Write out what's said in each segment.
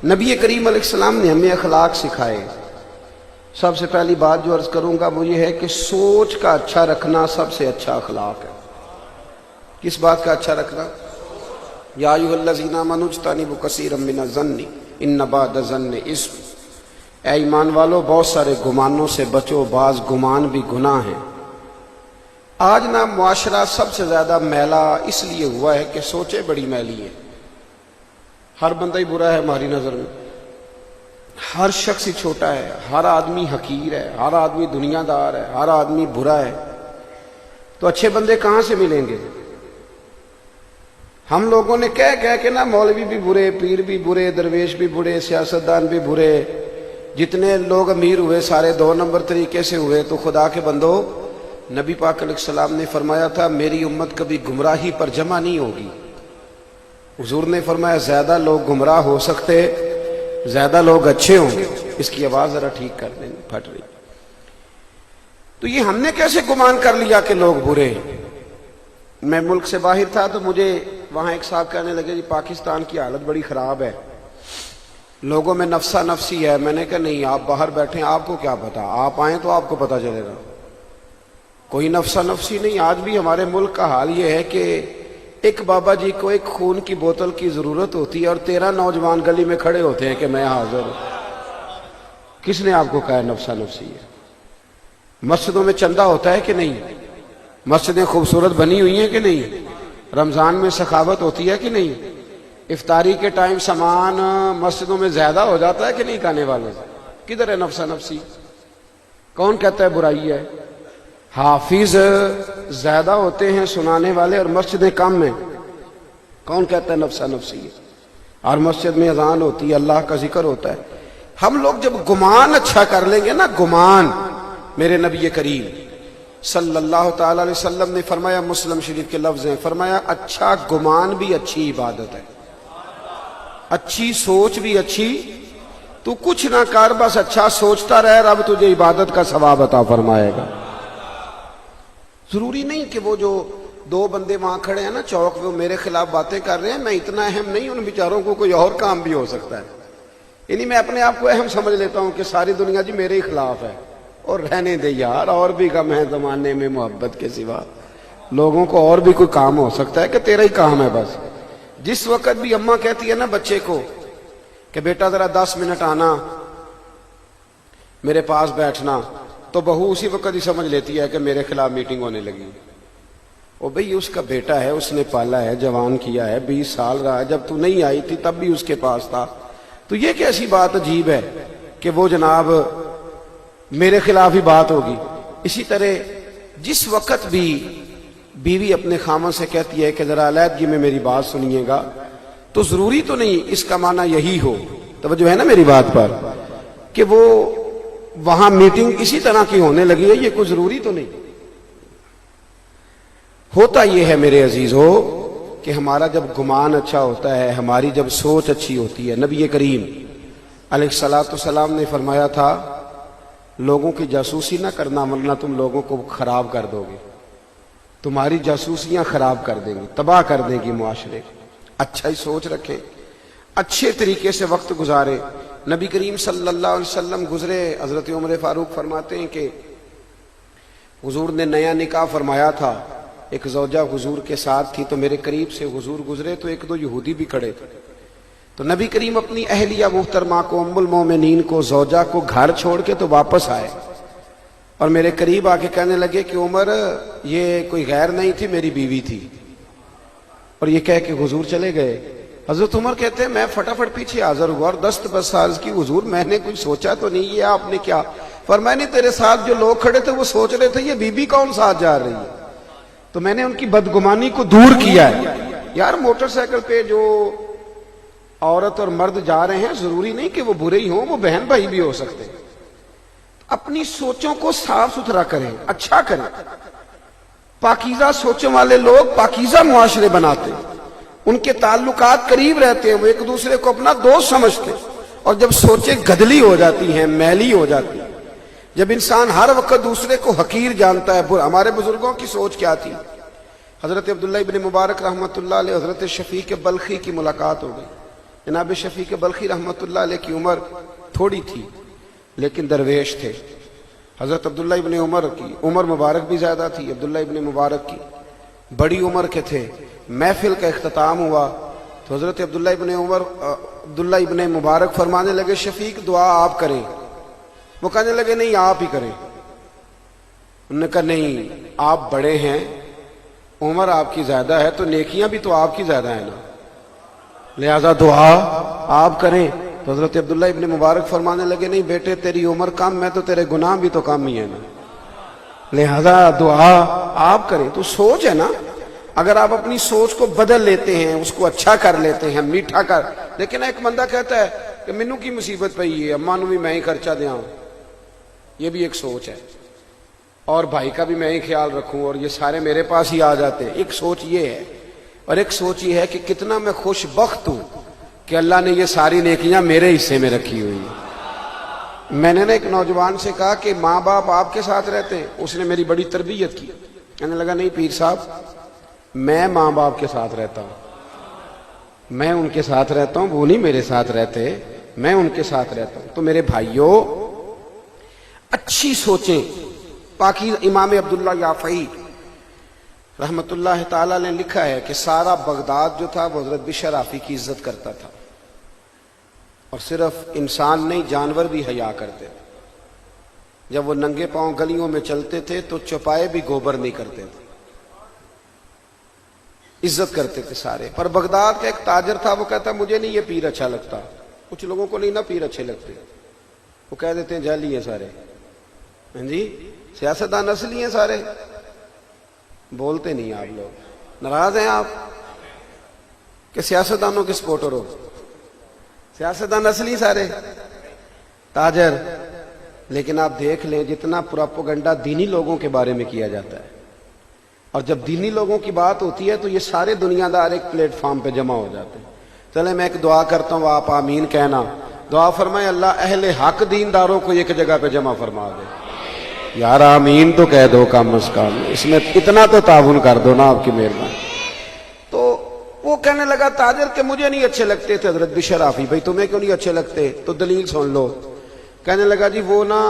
نبی کریم علیہ السلام نے ہمیں اخلاق سکھائے۔ سب سے پہلی بات جو عرض کروں گا وہ یہ ہے کہ سوچ کا اچھا رکھنا سب سے اچھا اخلاق ہے۔ کس بات کا اچھا رکھنا؟ یا ایھا الذین آمنوا اجتنبوا کثیرا من الظن ان بعض الظن اثم، اے ایمان والو بہت سارے گمانوں سے بچو، بعض گمان بھی گناہ ہیں۔ آج نا معاشرہ سب سے زیادہ میلا اس لیے ہوا ہے کہ سوچیں بڑی میلی ہیں۔ ہر بندہ ہی برا ہے ہماری نظر میں، ہر شخص ہی چھوٹا ہے، ہر آدمی حقیر ہے، ہر آدمی دنیا دار ہے، ہر آدمی برا ہے۔ تو اچھے بندے کہاں سے ملیں گے؟ ہم لوگوں نے کہہ کے نا مولوی بھی برے، پیر بھی برے، درویش بھی برے، سیاستدان بھی برے، جتنے لوگ امیر ہوئے سارے 2 نمبر طریقے سے ہوئے۔ تو خدا کے بندو، نبی پاک علیہ السلام نے فرمایا تھا میری امت کبھی گمراہی پر جمع نہیں ہوگی۔ حضور نے فرمایا زیادہ لوگ گمراہ ہو سکتے، زیادہ لوگ اچھے ہوں گے۔ اس کی آواز ذرا ٹھیک کر دیں، پھٹ رہی۔ تو یہ ہم نے کیسے گمان کر لیا کہ لوگ برے ہیں؟ میں ملک سے باہر تھا تو مجھے وہاں ایک صاحب کہنے لگے جی پاکستان کی حالت بڑی خراب ہے، لوگوں میں نفسا نفسی ہے۔ میں نے کہا نہیں، آپ باہر بیٹھیں، آپ کو کیا پتا، آپ آئیں تو آپ کو پتا چلے گا۔ کوئی نفسا نفسی نہیں۔ آج بھی ہمارے ملک کا حال یہ ہے کہ ایک بابا جی کو ایک خون کی بوتل کی ضرورت ہوتی ہے اور 13 نوجوان گلی میں کھڑے ہوتے ہیں کہ میں حاضر ہوں۔ کس نے آپ کو کہا ہے نفسا نفسی ہے؟ مسجدوں میں چندہ ہوتا ہے کہ نہیں؟ مسجدیں خوبصورت بنی ہوئی ہیں کہ نہیں؟ رمضان میں سخاوت ہوتی ہے کہ نہیں؟ افطاری کے ٹائم سامان مسجدوں میں زیادہ ہو جاتا ہے کہ نہیں کھانے والے سے؟ کدھر ہے نفسا نفسی؟ کون کہتا ہے برائی ہے؟ حافظ زیادہ ہوتے ہیں سنانے والے اور مسجدیں کم ہیں۔ کون کہتا ہے نفسا نفسی ہے؟ اور مسجد میں اذان ہوتی ہے، اللہ کا ذکر ہوتا ہے۔ ہم لوگ جب گمان اچھا کر لیں گے نا، گمان، میرے نبی کریم صلی اللہ تعالی علیہ وسلم نے فرمایا، مسلم شریف کے لفظ ہیں، فرمایا اچھا گمان بھی اچھی عبادت ہے، اچھی سوچ بھی اچھی۔ تو کچھ نہ کر، بس اچھا سوچتا رہ، رب تجھے عبادت کا ثواب عطا فرمائے گا۔ ضروری نہیں کہ وہ جو 2 بندے وہاں کھڑے ہیں نا چوک پہ، وہ میرے خلاف باتیں کر رہے ہیں، میں اتنا اہم نہیں، ان بیچاروں کو کوئی اور کام بھی ہو سکتا ہے۔ یعنی میں اپنے آپ کو اہم سمجھ لیتا ہوں کہ ساری دنیا جی میرے ہی خلاف ہے، اور رہنے دے یار، اور بھی کم ہے زمانے میں محبت کے سوا، لوگوں کو اور بھی کوئی کام ہو سکتا ہے کہ تیرا ہی کام ہے بس۔ جس وقت بھی اماں کہتی ہے نا بچے کو کہ بیٹا ذرا 10 منٹ آنا میرے پاس بیٹھنا، تو بہو اسی وقت ہی سمجھ لیتی ہے کہ میرے خلاف میٹنگ ہونے لگی۔ وہ بھئی اس کا بیٹا ہے، اس نے پالا ہے، جوان کیا ہے، 20 سال رہا ہے، جب تو نہیں آئی تھی تب بھی اس کے پاس تھا۔ تو یہ کیسی بات عجیب ہے کہ وہ جناب میرے خلاف ہی بات ہوگی۔ اسی طرح جس وقت بھی بیوی اپنے خامن سے کہتی ہے کہ ذرا علیحدگی میں میری بات سنیے گا، تو ضروری تو نہیں اس کا معنی یہی ہو، توجہ ہے نا میری بات پر، کہ وہ وہاں میٹنگ اسی طرح کی ہونے لگی ہے، یہ کوئی ضروری تو نہیں۔ ہوتا یہ ہے میرے عزیزو کہ ہمارا جب گمان اچھا ہوتا ہے، ہماری جب سوچ اچھی ہوتی ہے، نبی کریم علیہ الصلوۃ والسلام نے فرمایا تھا لوگوں کی جاسوسی نہ کرنا ورنہ تم لوگوں کو خراب کر دو گے، تمہاری جاسوسیاں خراب کر دیں گی، تباہ کر دیں گی معاشرے۔ اچھا ہی سوچ رکھیں، اچھے طریقے سے وقت گزارے۔ نبی کریم صلی اللہ علیہ وسلم گزرے، حضرت عمر فاروق فرماتے ہیں کہ حضور نے نیا نکاح فرمایا تھا، ایک زوجہ حضور کے ساتھ تھی، تو میرے قریب سے حضور گزرے تو 1-2 یہودی بھی کھڑے تھے، تو نبی کریم اپنی اہلیہ محترمہ کو، ام المومنین کو، زوجہ کو گھر چھوڑ کے تو واپس آئے، اور میرے قریب آ کے کہنے لگے کہ عمر یہ کوئی غیر نہیں تھی، میری بیوی تھی، اور یہ کہہ کے حضور چلے گئے۔ حضرت عمر کہتے ہیں میں فٹافٹ پیچھے حاضر ہوا اور دست بساز کی، حضور میں نے کچھ سوچا تو نہیں، یہ آپ نے کیا فرمایا؟ نہیں، تیرے ساتھ جو لوگ کھڑے تھے وہ سوچ رہے تھے یہ بی بی کون ساتھ جا رہی ہے، تو میں نے ان کی بدگمانی کو دور کیا ہے۔ یار موٹر سائیکل پہ جو عورت اور مرد جا رہے ہیں ضروری نہیں کہ وہ برے ہی ہوں، وہ بہن بھائی بھی ہو سکتے ہیں۔ اپنی سوچوں کو صاف ستھرا کریں، اچھا کریں۔ پاکیزہ سوچوں والے لوگ پاکیزہ معاشرے بناتے ہیں، ان کے تعلقات قریب رہتے ہیں، وہ ایک دوسرے کو اپنا دوست سمجھتے ہیں۔ اور جب سوچیں گدلی ہو جاتی ہیں، میلی ہو جاتی ہیں، جب انسان ہر وقت دوسرے کو حقیر جانتا ہے۔ ہمارے بزرگوں کی سوچ کیا تھی؟ حضرت عبداللہ ابن مبارک رحمۃ اللہ علیہ، حضرت شفیق بلخی کی ملاقات ہو گئی، جناب شفیق بلخی رحمۃ اللہ علیہ کی عمر تھوڑی تھی لیکن درویش تھے. حضرت عبداللہ ابن عمر کی عمر مبارک بھی زیادہ تھی، عبداللہ ابن مبارک کی بڑی عمر کے تھے. محفل کا اختتام ہوا تو حضرت عبداللہ ابن مبارک فرمانے لگے شفیق دعا آپ کریں. وہ کہنے لگے نہیں آپ ہی کریں. انہوں نے کہا نہیں آپ بڑے ہیں، عمر آپ کی زیادہ ہے تو نیکیاں بھی تو آپ کی زیادہ ہیں نا، لہذا دعا آپ کریں. تو حضرت عبداللہ ابن مبارک فرمانے لگے نہیں بیٹے تیری عمر کم ہے تو تیرے گناہ بھی تو کم ہی ہے نا، لہذا دعا آپ کریں. تو سوچ ہے نا، اگر آپ اپنی سوچ کو بدل لیتے ہیں، اس کو اچھا کر لیتے ہیں، میٹھا کر. لیکن ایک بندہ کہتا ہے کہ مینوں کی مصیبت پئی ہے، اماں نوں بھی میں ہی خرچہ دیاں، یہ بھی ایک سوچ ہے، اور بھائی کا بھی میں ہی خیال رکھوں اور یہ سارے میرے پاس ہی آ جاتے ہیں. ایک سوچ یہ ہے، اور ایک سوچ یہ ہے کہ کتنا میں خوش بخت ہوں کہ اللہ نے یہ ساری نیکیاں میرے حصے میں رکھی ہوئی ہیں. میں نے ایک نوجوان سے کہا کہ ماں باپ آپ کے ساتھ رہتے ہیں؟ اس نے میری بڑی تربیت کی. کہنے لگا نہیں پیر صاحب میں ماں باپ کے ساتھ رہتا ہوں، میں ان کے ساتھ رہتا ہوں، وہ نہیں میرے ساتھ رہتے، میں ان کے ساتھ رہتا ہوں. تو میرے بھائیوں اچھی سوچیں. پاکی امام عبداللہ یافعی رحمت اللہ تعالی نے لکھا ہے کہ سارا بغداد جو تھا وہ حضرت بشر آفی کی عزت کرتا تھا، اور صرف انسان نہیں جانور بھی حیا کرتے تھے. جب وہ ننگے پاؤں گلیوں میں چلتے تھے تو چوپائے بھی گوبر نہیں کرتے تھے، عزت کرتے تھے سارے. پر بغداد کا ایک تاجر تھا، وہ کہتا مجھے نہیں یہ پیر اچھا لگتا. کچھ لوگوں کو نہیں نا پیر اچھے لگتے، وہ کہہ دیتے ہیں جعلی ہیں سارے، ہاں جی سیاستدان اصلی ہیں سارے. بولتے نہیں آپ لوگ، ناراض ہیں آپ کہ سیاستدانوں کے سپورٹر ہو؟ سیاستدان اصلی سارے تاجر. لیکن آپ دیکھ لیں جتنا پروپیگنڈا دینی لوگوں کے بارے میں کیا جاتا ہے، اور جب دینی لوگوں کی بات ہوتی ہے تو یہ سارے دنیا دار ایک پلیٹ فارم پہ جمع ہو جاتے ہیں. چلے میں ایک دعا کرتا ہوں، آپ آمین کہنا. دعا فرمائے اللہ اہل حق دینداروں کو ایک جگہ پہ جمع فرما دے. یار آمین تو کہہ دو کم از کم، اس میں اتنا تو تعاون کر دو نا، آپ کی مہربانی. تو وہ کہنے لگا تاجر کہ مجھے نہیں اچھے لگتے تھے حضرت بشر آفی. بھائی تمہیں کیوں نہیں اچھے لگتے؟ تو دلیل سن لو. کہنے لگا جی وہ نا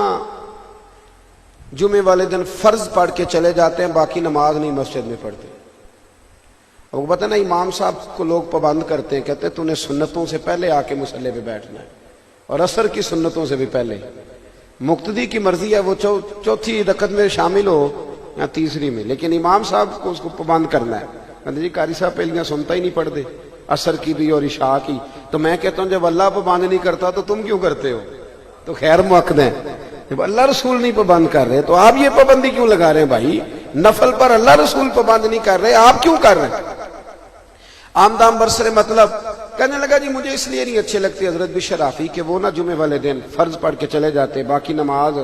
جمعے والے دن فرض پڑھ کے چلے جاتے ہیں، باقی نماز نہیں مسجد میں پڑھتے. وہ پتہ نا امام صاحب کو لوگ پابند کرتے ہیں، کہتے ہیں تو نے سنتوں سے پہلے آ کے مصلی پہ بیٹھنا ہے، اور عصر کی سنتوں سے بھی پہلے. مقتدی کی مرضی ہے وہ چوتھی رکعت میں شامل ہو یا تیسری میں، لیکن امام صاحب کو اس کو پابند کرنا ہے. کہتے جی قاری صاحب پہلیاں سنتا ہی نہیں پڑھتے، عصر کی بھی اور عشاء کی. تو میں کہتا ہوں جب اللہ پابند نہیں کرتا تو تم کیوں کرتے ہو؟ تو خیر مؤکد ہیں. جب اللہ رسول نہیں پابند کر رہے تو آپ یہ پابندی کیوں لگا رہے ہیں؟ بھائی نفل پر اللہ رسول پابند نہیں کر رہے، آپ کیوں کر رہے ہیں؟ آمدام برسر مطلب. کہنے لگا جی مجھے اس لیے نہیں اچھے لگتے حضرت بشر آفی کہ وہ نہ جمعے والے دن فرض پڑھ کے چلے جاتے، باقی نماز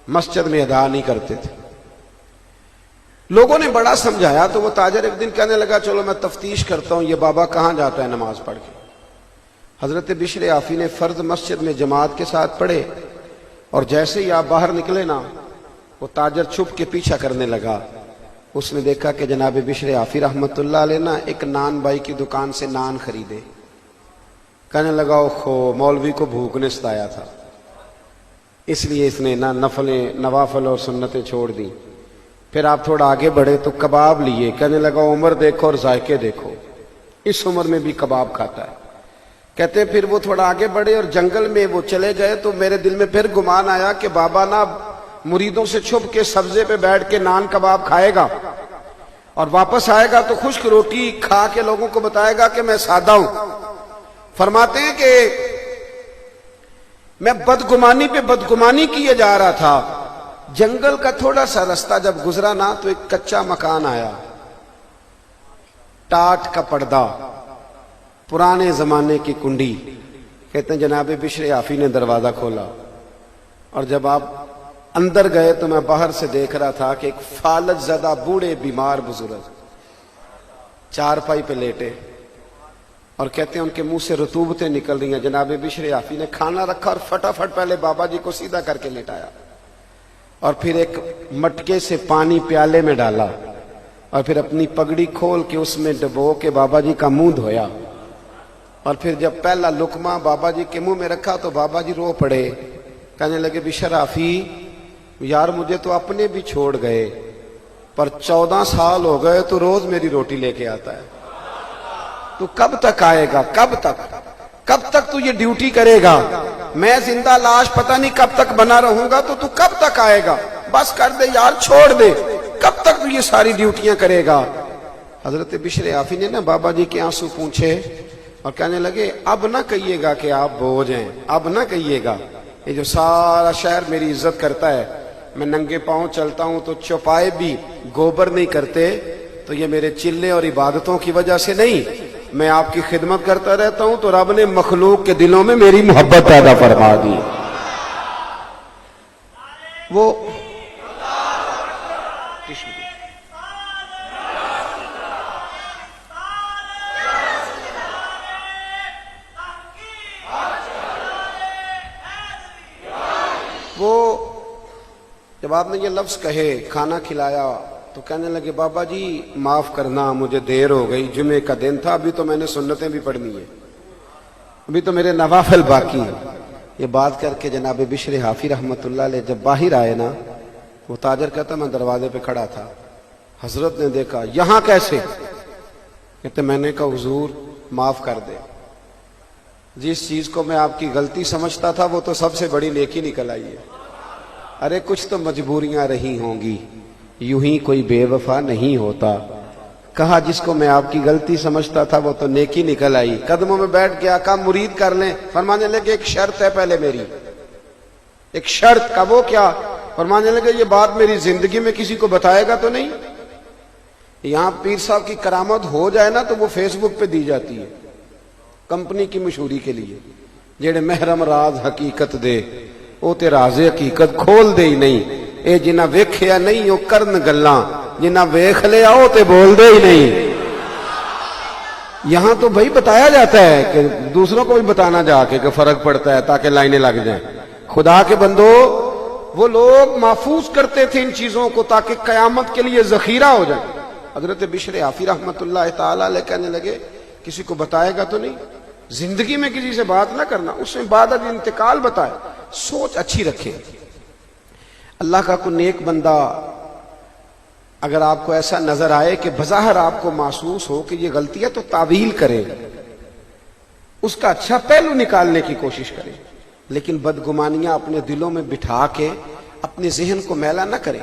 مسجد میں ادا نہیں کرتے تھے. لوگوں نے بڑا سمجھایا تو وہ تاجر ایک دن کہنے لگا چلو میں تفتیش کرتا ہوں یہ بابا کہاں جاتا ہے نماز پڑھ کے. حضرت بشر آفی نے فرض مسجد میں جماعت کے ساتھ پڑھے، اور جیسے ہی آپ باہر نکلے نا وہ تاجر چھپ کے پیچھا کرنے لگا. اس نے دیکھا کہ جناب بشر آفی رحمت اللہ علیہ نا ایک نان بائی کی دکان سے نان خریدے. کہنے لگا اوہو مولوی کو بھوک نے ستایا تھا، اس لیے اس نے نہ نوافل اور سنتیں چھوڑ دی. پھر آپ تھوڑا آگے بڑھے تو کباب لیے. کہنے لگا عمر دیکھو اور ذائقے دیکھو، اس عمر میں بھی کباب کھاتا ہے. کہتے پھر وہ تھوڑا آگے بڑھے اور جنگل میں وہ چلے گئے تو میرے دل میں پھر گمان آیا کہ بابا نا مریدوں سے چھپ کے سبزے پہ بیٹھ کے نان کباب کھائے گا اور واپس آئے گا تو خشک روٹی کھا کے لوگوں کو بتائے گا کہ میں سادہ ہوں. فرماتے ہیں کہ میں بدگمانی پہ بدگمانی کیے جا رہا تھا. جنگل کا تھوڑا سا راستہ جب گزرا نا تو ایک کچا مکان آیا، ٹاٹ کا پردہ، پرانے زمانے کی کنڈی. کہتے ہیں جناب بشر آفی نے دروازہ کھولا، اور جب آپ اندر گئے تو میں باہر سے دیکھ رہا تھا کہ ایک فالج زدہ بوڑھے بیمار بزرگ چارپائی پہ لیٹے، اور کہتے ہیں ان کے منہ سے رطوبتیں نکل رہی ہیں. جناب بشر آفی نے کھانا رکھا اور فٹافٹ پہلے بابا جی کو سیدھا کر کے لیٹایا، اور پھر ایک مٹکے سے پانی پیالے میں ڈالا، اور پھر اپنی پگڑی کھول کے اس میں ڈبو کے بابا جی کا منہ دھویا. اور پھر جب پہلا لقمہ بابا جی کے منہ میں رکھا تو بابا جی رو پڑے، کہنے لگے بشر آفی یار مجھے تو اپنے بھی چھوڑ گئے، پر 14 سال ہو گئے تو روز میری روٹی لے کے آتا ہے، تو کب تک آئے گا؟ کب تک تو یہ ڈیوٹی کرے گا؟ میں زندہ لاش پتہ نہیں کب تک بنا رہوں گا، تو کب تک آئے گا؟ بس کر دے یار، چھوڑ دے، کب تک تو یہ ساری ڈیوٹیاں کرے گا؟ حضرت بشر آفی نے نا بابا جی کے آنسو پونچھے اور کہنے لگے اب نہ کہیے گا کہ آپ بوجھ ہیں، اب نہ کہیے گا، یہ جو سارا شہر میری عزت کرتا ہے، میں ننگے پاؤں چلتا ہوں تو چوپائے بھی گوبر نہیں کرتے، تو یہ میرے چلے اور عبادتوں کی وجہ سے نہیں، میں آپ کی خدمت کرتا رہتا ہوں تو رب نے مخلوق کے دلوں میں میری محبت پیدا فرما دی۔ وہ جب آپ نے یہ لفظ کہے کھانا کھلایا تو کہنے لگے بابا جی معاف کرنا مجھے دیر ہو گئی، جمعے کا دن تھا، ابھی تو میں نے سنتیں بھی پڑھنی ہے، ابھی تو میرے نوافل باقی ہیں۔ یہ بات کر کے جناب بشر حافی رحمت اللہ علیہ جب باہر آئے نا، وہ تاجر کہتا میں دروازے پہ کھڑا تھا، حضرت نے دیکھا یہاں کیسے؟ کہتے میں نے کہا حضور معاف کر دے، جس چیز کو میں آپ کی غلطی سمجھتا تھا وہ تو سب سے بڑی نیکی نکل آئی ہے، ارے کچھ تو مجبوریاں رہی ہوں گی، یوں ہی کوئی بے وفا نہیں ہوتا، کہا جس کو میں آپ کی غلطی سمجھتا تھا وہ تو نیکی نکل آئی، قدموں میں بیٹھ گیا، کہا مرید کر لیں، فرمانے لگے ایک شرط ہے پہلے میری، ایک شرط، کا وہ کیا؟ فرمانے لگے یہ بات میری زندگی میں کسی کو بتائے گا تو نہیں؟ یہاں پیر صاحب کی کرامت ہو جائے نا تو وہ فیس بک پہ دی جاتی ہے کمپنی کی مشہوری کے لیے، جیڑے محرم راز حقیقت دے وہ تے راز حقیقت کھول دے ہی نہیں، اے جنہ ویکھیا نہیں وہ کرن گلاں، جنہ ویکھ لیا وہ تے بول دے ہی نہیں۔ یہاں تو بھائی بتایا جاتا ہے کہ دوسروں کو بھی بتانا جا کے کہ فرق پڑتا ہے تاکہ لائنیں لگ جائیں۔ خدا کے بندو وہ لوگ محفوظ کرتے تھے ان چیزوں کو تاکہ قیامت کے لیے ذخیرہ ہو جائے۔ حضرت بشر حافی رحمت اللہ تعالی علیہ کہنے لگے کسی کو بتائے گا تو نہیں، زندگی میں کسی سے بات نہ کرنا، اس میں بعد از انتقال بتائے، سوچ اچھی رکھے۔ اللہ کا کوئی نیک بندہ اگر آپ کو ایسا نظر آئے کہ بظاہر آپ کو محسوس ہو کہ یہ غلطی ہے تو تعویل کرے، اس کا اچھا پہلو نکالنے کی کوشش کرے، لیکن بدگمانیاں اپنے دلوں میں بٹھا کے اپنے ذہن کو میلا نہ کرے۔